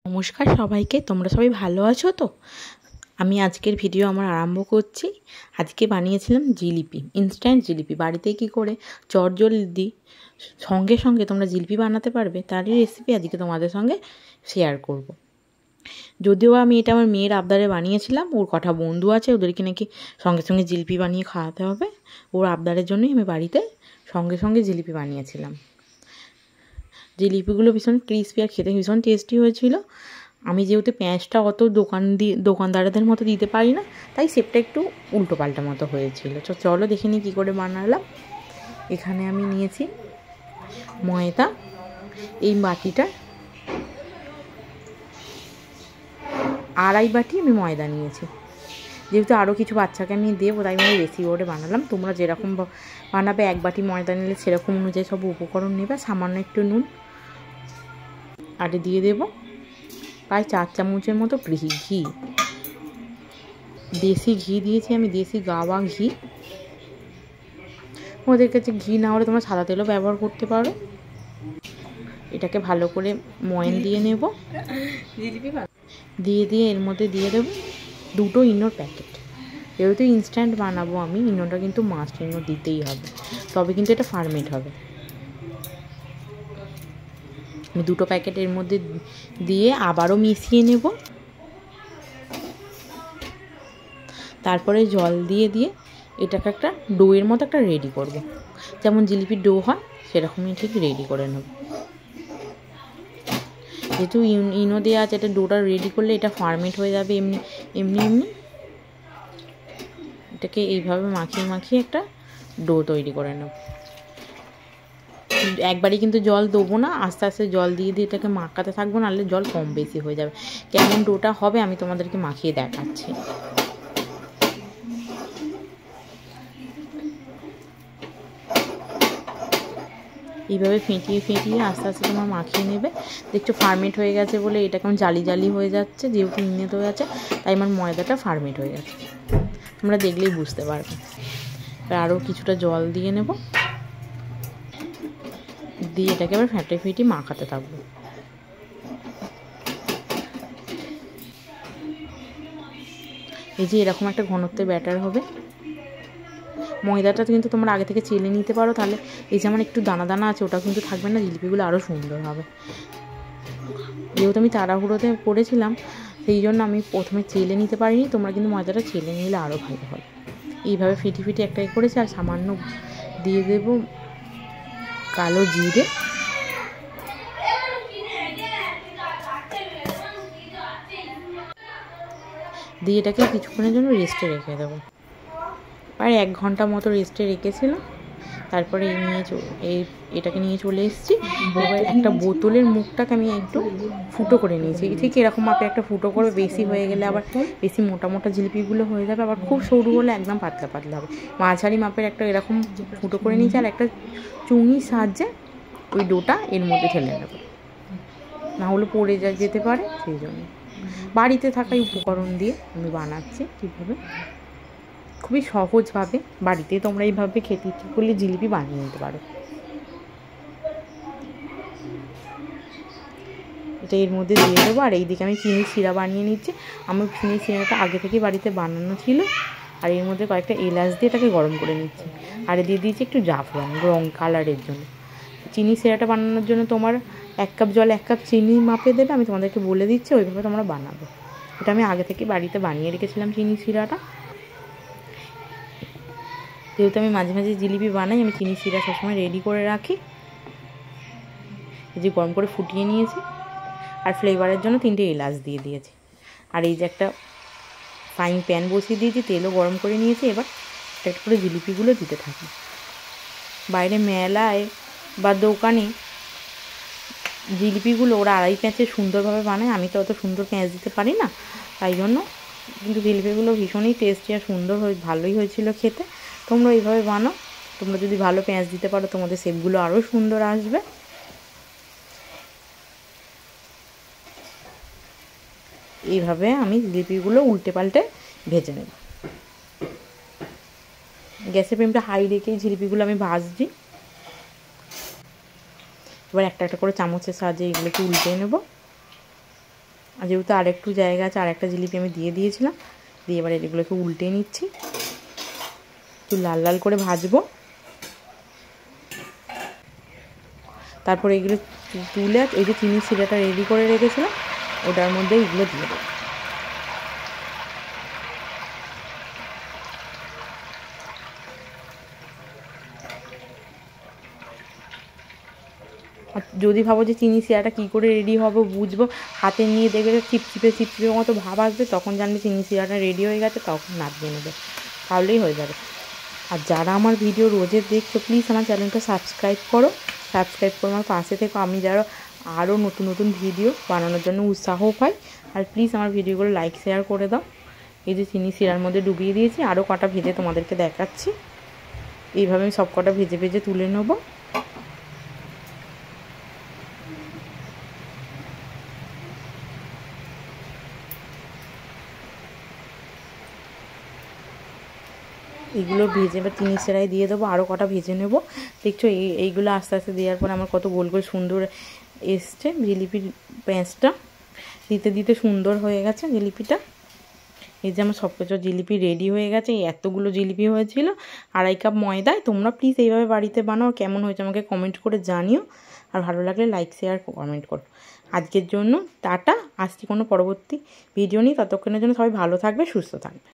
নমস্কার সবাইকে, তোমরা সবাই ভালো আছো তো? আমি আজকের ভিডিও আরম্ভ করছি। আজকে বানিয়েছিলাম জিলিপি, ইনস্ট্যান্ট জিলিপি। বাড়িতে কি করে চটজলদি সঙ্গে সঙ্গে তোমরা জিলিপি বানাতে পারবে তারই রেসিপি আজকে তোমাদের সঙ্গে শেয়ার করব। যদিও আমি এটা আমার মেয়ের আবদারে বানিয়েছিলাম। ওর কটা বন্ধু আছে, ওদেরকে নাকি সঙ্গে সঙ্গে জিলিপি বানিয়ে খাওয়াতে হবে। ওর আবদারের জন্যই আমি বাড়িতে সঙ্গে সঙ্গে জিলিপি বানিয়েছিলাম। জিলিপিগুলো ভীষণ ক্রিস্পি আর খেতে ভীষণ টেস্টি হয়েছিল। আমি যেহেতু পেঁয়াজটা অত দোকানদারদের মতো দিতে পারি না, তাই শেপটা একটু উল্টো পাল্টা মতো হয়েছিল। চলো দেখে নিই কী করে বানালাম। এখানে আমি নিয়েছি ময়দা। এই বাটিটা আড়াই বাটি আমি ময়দা নিয়েছি। যেহেতু আরও কিছু বাচ্চাকে আমি দেবো, তাই আমি বেশি করে বানালাম। তোমরা যেরকম বানাবে, এক বাটি ময়দা নিলে সেরকম অনুযায়ী সব উপকরণ নেবে। সামান্য একটু নুন আর দিয়ে দেবো প্রায় 4 চামচের মতো ঘি। দেশি ঘি দিয়েছি আমি, দেশি গাওয়া ঘি। ওদের কাছে ঘি না হলে তোমরা সাদা তেলও ব্যবহার করতে পারো। এটাকে ভালো করে ময়ান দিয়ে নেব। দিয়ে এর মধ্যে দিয়ে দেবো 2টো ইনোর প্যাকেট। যেহেতু ইনস্ট্যান্ট বানাবো আমি, ইনোটা কিন্তু মাস্ট, ইনো দিতেই হবে, তবে কিন্তু এটা ফার্মেন্ট হবে। আমি 2টো প্যাকেট এর মধ্যে দিয়ে আবারও মিশিয়ে নেব। তারপরে জল দিয়ে এটাকে একটা ডোয়ের মতো একটা রেডি করব। যেমন জিলিপির ডো হয় সেরকমই ঠিক রেডি করে নেব। যেহেতু ইনো দেওয়া আছে, এটা ডোটা রেডি করলে এটা ফার্মেন্ট হয়ে যাবে এমনি। এটাকে এইভাবে মাখিয়ে একটা ডো তৈরি করে নেব। একবারে কিন্তু জল দেবো না, আস্তে আস্তে জল দিয়ে এটাকে মাখাতে থাকবো, নাহলে জল কম বেশি হয়ে যাবে। কেমন ডোটা হবে আমি তোমাদেরকে মাখিয়ে দেখাচ্ছি। এইভাবে ফেটিয়ে আস্তে আস্তে তোমার মাখিয়ে নেবে। দেখছো ফার্মেন্ট হয়ে গেছে বলে এটা কেমন জালি হয়ে যাচ্ছে। যেহেতু ইনে হয়ে আছে, তাই আমার ময়দাটা ফার্মেন্ট হয়ে গেছে। তোমরা দেখলেই বুঝতে পারবে। আরও কিছুটা জল দিয়ে নেব, দিয়ে এটাকে আবার ফেটি মাখাতে থাকবো। এই যে এরকম একটা ঘনত্বের ব্যাটার হবে। ময়দাটা কিন্তু তোমরা আগে থেকে চেলে নিতে পারো, তাহলে এই যেমন একটু দানা আছে ওটা কিন্তু থাকবে না, জিলিপিগুলো আরও সুন্দর হবে। যেহেতু আমি তাড়াহুড়োতে করেছিলাম, সেই জন্য আমি প্রথমে চেলে নিতে পারিনি। তোমরা কিন্তু ময়দাটা চেলে নিলে আরও ভালো হবে। এইভাবে ফেটি একটাই করেছি। আর সামান্য দিয়ে দেব কালো জিরে, দিয়ে এটাকে কিছুক্ষণের জন্য রেস্টে রেখে দেবো। প্রায় 1 ঘন্টা মতো রেস্টে রেখেছিলাম। তারপরে এটাকে নিয়ে চলে এসেছি। একটা বোতলের মুখটাকে আমি একটু ফুটো করে নিয়েছি। ঠিক এরকম মাপে একটা ফুটো করবে। বেশি হয়ে গেলে আবার বেশি মোটা জিলিপিগুলো হয়ে যাবে, আবার খুব সরু হলে একদম পাতলা হবে। মাঝারি মাপের একটা এরকম ফুটো করে নিয়েছি। আর একটা চুঙির সাহায্যে ওই ডোটা এর মধ্যে ঢেলে নেব, না হলে পড়ে যেতে পারে। সেই জন্য বাড়িতে থাকা উপকরণ দিয়ে আমি বানাচ্ছি। কীভাবে, খুবই সহজভাবে বাড়িতে তোমরা এইভাবে খেতে ইচ্ছে করলে জিলিপি বানিয়ে নিতে পারো। এটা এর মধ্যে দিয়ে দেবো। আর এইদিকে আমি চিনির শিরা বানিয়ে নিচ্ছি। আমার চিনির শিরাটা আগে থেকে বাড়িতে বানানো ছিল। আর এর মধ্যে কয়েকটা এলাচ দিয়ে এটাকে গরম করে নিচ্ছি। আর দিয়ে দিয়েছি একটু জাফরান, রং কালারের জন্য। চিনির শিরাটা বানানোর জন্য তোমার 1 কাপ জল 1 কাপ চিনি মাপে দেবে। আমি তোমাদেরকে বলে দিচ্ছি, ওইভাবে তোমরা বানাবে। এটা আমি আগে থেকে বাড়িতে বানিয়ে রেখেছিলাম চিনির শিরাটা। যেহেতু আমি মাঝে মাঝে জিলিপি বানাই, আমি চিনি শিরা সবসময় রেডি করে রাখি। এই যে গরম করে ফুটিয়ে নিয়েছি। আর ফ্লেভারের জন্য 3টে এলাচ দিয়ে দিয়েছি। আর এই যে একটা ফ্রাইং প্যান বসিয়ে দিয়েছি, তেলও গরম করে নিয়েছি। এবার একটা করে জিলিপিগুলো দিতে থাকি। বাইরে মেলায় বা দোকানে জিলিপিগুলো ওরা আড়াই পেঁচে সুন্দরভাবে বানায়। আমি তো অত সুন্দর পেঁয়াজ দিতে পারি না, তাই জন্য। কিন্তু জিলিপিগুলো ভীষণই টেস্টি আর সুন্দর ভালোই হয়েছিল খেতে। তোমরা এইভাবে বানাও। তোমরা যদি ভালো পেঁয়াজ দিতে পারো, তোমাদের শেপগুলো আরও সুন্দর আসবে। এইভাবে আমি জিলিপিগুলো উল্টে পাল্টে ভেজে নেব। গ্যাসের ফ্লেমটা হাই রেখেই জিলিপিগুলো আমি ভাজছি। এবার একটা করে চামচের সাহায্যে এগুলোকে উল্টে নেব। আর যেহেতু আরেকটু জায়গা আছে, আরেকটা জিলিপি আমি দিয়ে দিয়েছিলাম, দিয়ে এবার এগুলোকে উল্টে নিচ্ছি, একটু লাল লাল করে ভাজবো। তারপরে এগুলো তুলে ওই যে চিনির শিরাটা রেডি করে রেখেছিলাম ওটার মধ্যে এগুলো দিয়ে দেবো। যদি ভাবো যে চিনি শিরাটা কী করে রেডি হবে বুঝবো, হাতে নিয়ে দেখবে চিপচিপে চিপচিপে মতো ভাব আসবে, তখন জানবে চিনি শিরাটা রেডি হয়ে গেছে, তখন নামিয়ে নেবে, তাহলেই হয়ে যাবে। আর যারা আমার ভিডিও রোজের দেখছো প্লিজ আমার চ্যানেলটা সাবস্ক্রাইব করো, সাবস্ক্রাইব করে আমার পাশে থেকো, আমি যারা আরও নতুন নতুন ভিডিও বানানোর জন্য উৎসাহ পাই। আর প্লিজ আমার ভিডিওগুলো লাইক শেয়ার করে দাও। এই যে চিনি শিরার মধ্যে ডুবিয়ে দিয়েছি, আরও কটা ভেজে তোমাদেরকে দেখাচ্ছি। এইভাবে আমি সব কটা ভেজে ভেজে তুলে নেবো। এগুলো ভেজে বা চিনি শিরায় দিয়ে দেবো, আরও কটা ভেজে নেব। দেখছো এইগুলো আস্তে আস্তে দেওয়ার পর আমার কত গোল গোল সুন্দর এসছে জিলিপির প্যাঁচটা, দিতে দিতে সুন্দর হয়ে গেছে জিলিপিটা। এই যে আমার সব কিছু জিলিপি রেডি হয়ে গেছে, এই এতগুলো জিলিপি হয়েছিল 2.5 কাপ ময়দায়। তোমরা প্লিজ এইভাবে বাড়িতে বানাও, কেমন হয়েছে আমাকে কমেন্ট করে জানিও, আর ভালো লাগলে লাইক শেয়ার কমেন্ট করো। আজকের জন্য টাটা, আসছি কোনো পরবর্তী ভিডিও নিয়ে, ততক্ষণের জন্য সবাই ভালো থাকবে, সুস্থ থাকবে।